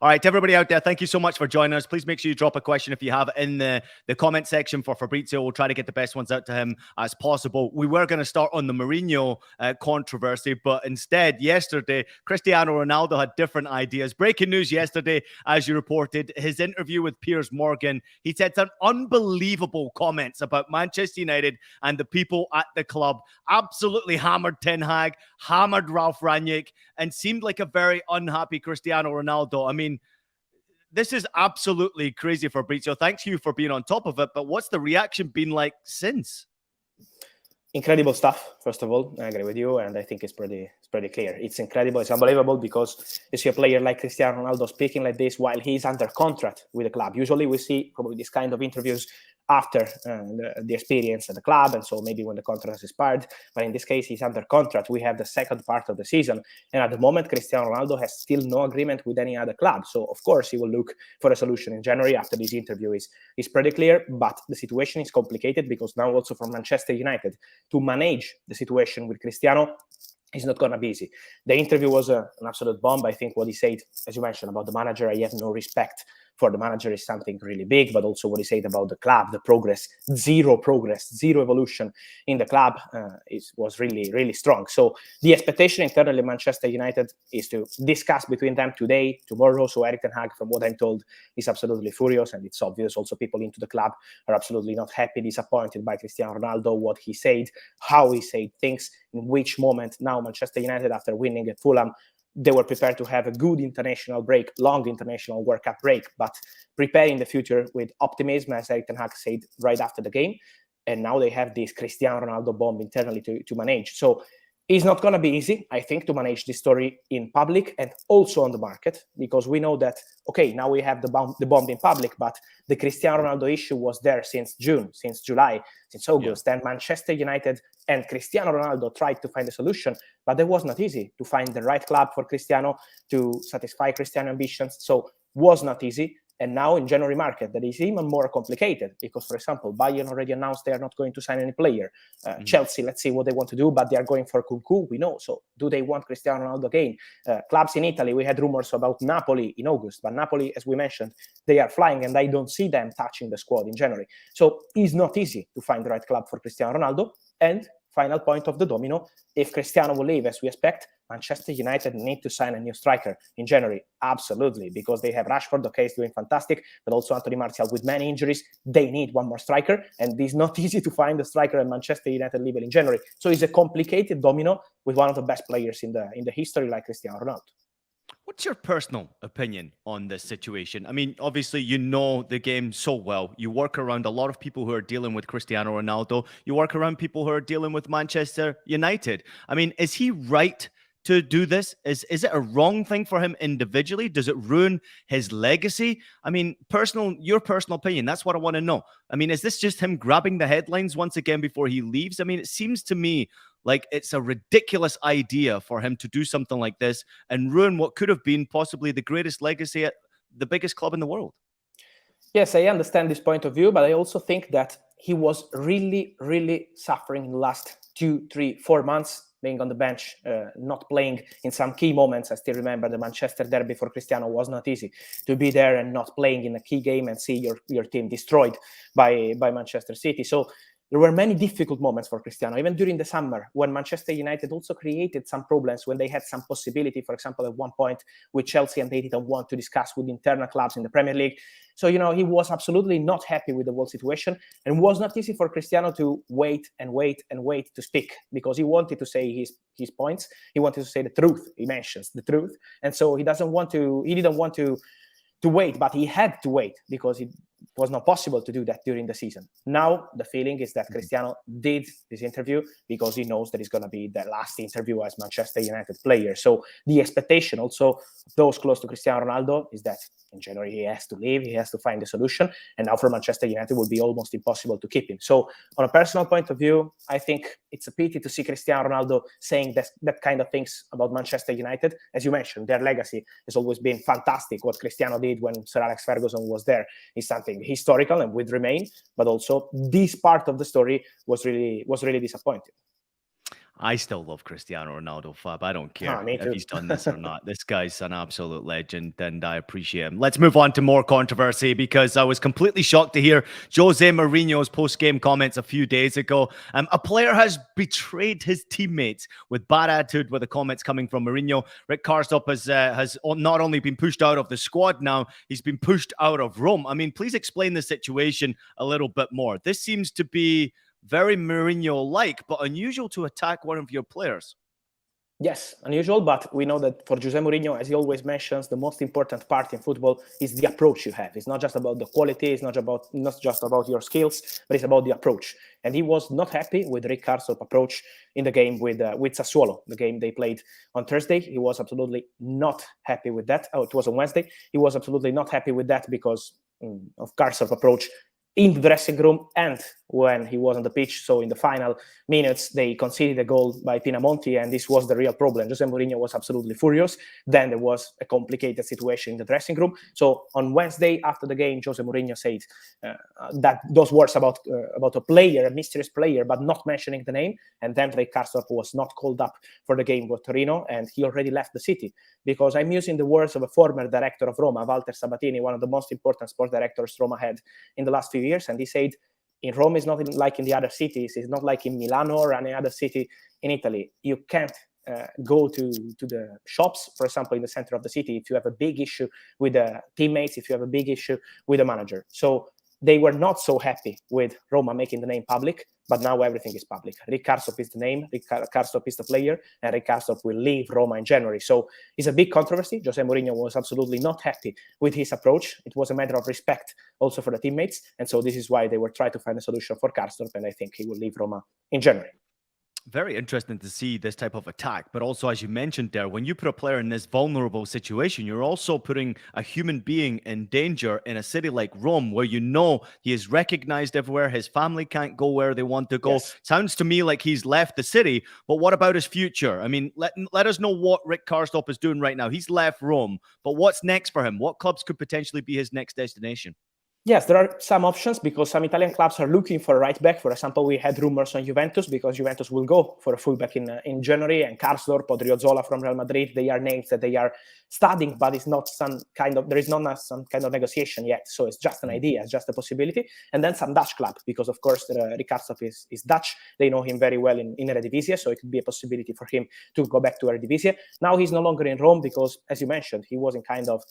All right, to everybody out there, thank you so much for joining us. Please make sure you drop a question if you have in the comment section for Fabrizio. We'll try to get the best ones out to him as possible. We were going to start on the Mourinho controversy, but instead, yesterday, Cristiano Ronaldo had different ideas. Breaking news yesterday, as you reported, his interview with Piers Morgan. He said some unbelievable comments about Manchester United and the people at the club. Absolutely hammered Ten Hag, hammered Ralf Rangnick, and seemed like a very unhappy Cristiano Ronaldo. I mean, this is absolutely crazy, Fabrizio. Thanks you for being on top of it. But what's the reaction been like since? Incredible stuff, first of all. I agree with you, and I think it's pretty clear. It's incredible. It's unbelievable because you see a player like Cristiano Ronaldo speaking like this while he's under contract with the club. Usually we see probably this kind of interviews after the experience at the club, and so maybe when the contract has expired. But in this case, he's under contract. We have the second part of the season, and at the moment, Cristiano Ronaldo has still no agreement with any other club. So of course, he will look for a solution in January after this interview is pretty clear. But the situation is complicated because now also for Manchester United to manage the situation with Cristiano is not going to be easy. The interview was an absolute bomb. I think what he said, as you mentioned, about the manager, I have no respect for the manager is something really big, but also what he said about the club, the progress, zero evolution in the club was really, really strong. So the expectation internally Manchester United is to discuss between them today, tomorrow. So Erik Ten Hag, from what I'm told, is absolutely furious, and it's obvious also people into the club are absolutely not happy, disappointed by Cristiano Ronaldo, what he said, how he said things, in which moment now Manchester United, after winning at Fulham, they were prepared to have a good international break, long international World Cup break, but preparing the future with optimism, as Erik Ten Hag said right after the game. And now they have this Cristiano Ronaldo bomb internally to manage. So it's not going to be easy, I think, to manage this story in public and also on the market, because we know that, okay, now we have the bomb in public, but the Cristiano Ronaldo issue was there since June, since July, since August. And Manchester United and Cristiano Ronaldo tried to find a solution, but it was not easy to find the right club for Cristiano to satisfy Cristiano ambitions. So was not easy. And now in January market, that is even more complicated because, for example, Bayern already announced they are not going to sign any player. Chelsea, let's see what they want to do, but they are going for Kunku, we know. So do they want Cristiano Ronaldo again? Clubs in Italy, we had rumors about Napoli in August, but Napoli, as we mentioned, they are flying and I don't see them touching the squad in January. So it's not easy to find the right club for Cristiano Ronaldo. And final point of the domino, if Cristiano will leave, as we expect, Manchester United need to sign a new striker in January. Absolutely, because they have Rashford, okay, he's doing fantastic, but also Anthony Martial with many injuries. They need one more striker, and it's not easy to find a striker at Manchester United level in January. So it's a complicated domino with one of the best players in the history like Cristiano Ronaldo. What's your personal opinion on this situation? I mean, obviously, you know the game so well. You work around a lot of people who are dealing with Cristiano Ronaldo. You work around people who are dealing with Manchester United. I mean, is he right to do this? Is it a wrong thing for him individually? Does it ruin his legacy? I mean, your personal opinion, that's what I want to know. I mean, is this just him grabbing the headlines once again before he leaves? I mean, it seems to me like it's a ridiculous idea for him to do something like this and ruin what could have been possibly the greatest legacy at the biggest club in the world. Yes, I understand this point of view, but I also think that he was really, really suffering in the last 2, 3, 4 months being on the bench, not playing in some key moments. I still remember the Manchester derby for Cristiano was not easy to be there and not playing in a key game and see your team destroyed by Manchester City. So there were many difficult moments for Cristiano, even during the summer, when Manchester United also created some problems when they had some possibility, for example, at one point with Chelsea, and they didn't want to discuss with internal clubs in the Premier League. So, he was absolutely not happy with the whole situation, and it was not easy for Cristiano to wait to speak, because he wanted to say his points. He wanted to say the truth. He mentions the truth. And so he didn't want to wait, but he had to wait because it was not possible to do that during the season. Now, the feeling is that Cristiano did this interview because he knows that it's going to be the last interview as Manchester United player. So the expectation also, those close to Cristiano Ronaldo, is that in January he has to leave, he has to find a solution. And now for Manchester United, it will be almost impossible to keep him. So on a personal point of view, I think it's a pity to see Cristiano Ronaldo saying that kind of things about Manchester United. As you mentioned, their legacy has always been fantastic. What Cristiano did when Sir Alex Ferguson was there is something historical and would remain. But also this part of the story was really disappointing. I still love Cristiano Ronaldo, Fab. I don't care Ah, me if too. he's done this or not. This guy's an absolute legend, and I appreciate him. Let's move on to more controversy because I was completely shocked to hear Jose Mourinho's post-game comments a few days ago. A player has betrayed his teammates with bad attitude with the comments coming from Mourinho. Rick Karsdorp has not only been pushed out of the squad now, he's been pushed out of Rome. I mean, please explain the situation a little bit more. This seems to be very Mourinho-like, but unusual to attack one of your players. Yes, unusual, but we know that for Jose Mourinho, as he always mentions, the most important part in football is the approach you have. It's not just about the quality, it's not just about your skills, but it's about the approach. And he was not happy with Rick Karsdorp's approach in the game with Sassuolo, the game they played on Thursday. He was absolutely not happy with that. Oh, it was on Wednesday. He was absolutely not happy with that because of Karsdorp's approach in the dressing room and when he was on the pitch. So in the final minutes, they conceded a goal by Pinamonti, and this was the real problem. Jose Mourinho was absolutely furious. Then there was a complicated situation in the dressing room. So on Wednesday, after the game, Jose Mourinho said that those words about a player, a mysterious player, but not mentioning the name. And then Rick Karsdorp was not called up for the game with Torino, and he already left the city. Because I'm using the words of a former director of Roma, Walter Sabatini, one of the most important sport directors Roma had in the last few years, and he said, in Rome, it's not like in the other cities. It's not like in Milano or any other city in Italy. You can't go to the shops, for example, in the center of the city, if you have a big issue with the teammates, if you have a big issue with the manager. So they were not so happy with Roma making the name public, but now everything is public. Rick Karsdorp is the name, Rick Karsdorp is the player, and Rick Karsdorp will leave Roma in January. So it's a big controversy. Jose Mourinho was absolutely not happy with his approach. It was a matter of respect also for the teammates, and so this is why they were trying to find a solution for Karsdorp, and I think he will leave Roma in January. Very interesting to see this type of attack. But also, as you mentioned there, when you put a player in this vulnerable situation, you're also putting a human being in danger in a city like Rome, where you know he is recognized everywhere. His family can't go where they want to go. Yes. Sounds to me like he's left the city. But what about his future? I mean, let us know what Rick Karsdorp is doing right now. He's left Rome, but what's next for him? What clubs could potentially be his next destination? Yes, there are some options because some Italian clubs are looking for a right back. For example, we had rumors on Juventus because Juventus will go for a fullback in January, and Karsdorp, Odriozola from Real Madrid, they are names that they are studying, but it's not there is not some kind of negotiation yet. So it's just an idea, it's just a possibility. And then some Dutch club, because of course Rick Karsdorp is Dutch. They know him very well in Eredivisie, so it could be a possibility for him to go back to Eredivisie. Now he's no longer in Rome because, as you mentioned, he was in kind of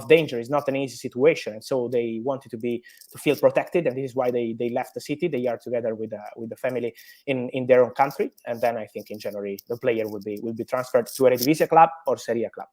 danger. It's not an easy situation, and so they wanted to feel protected, and this is why they left the city. They are together with the family in their own country, and then I think in January the player will be transferred to a Eredivisie club or Serie A club.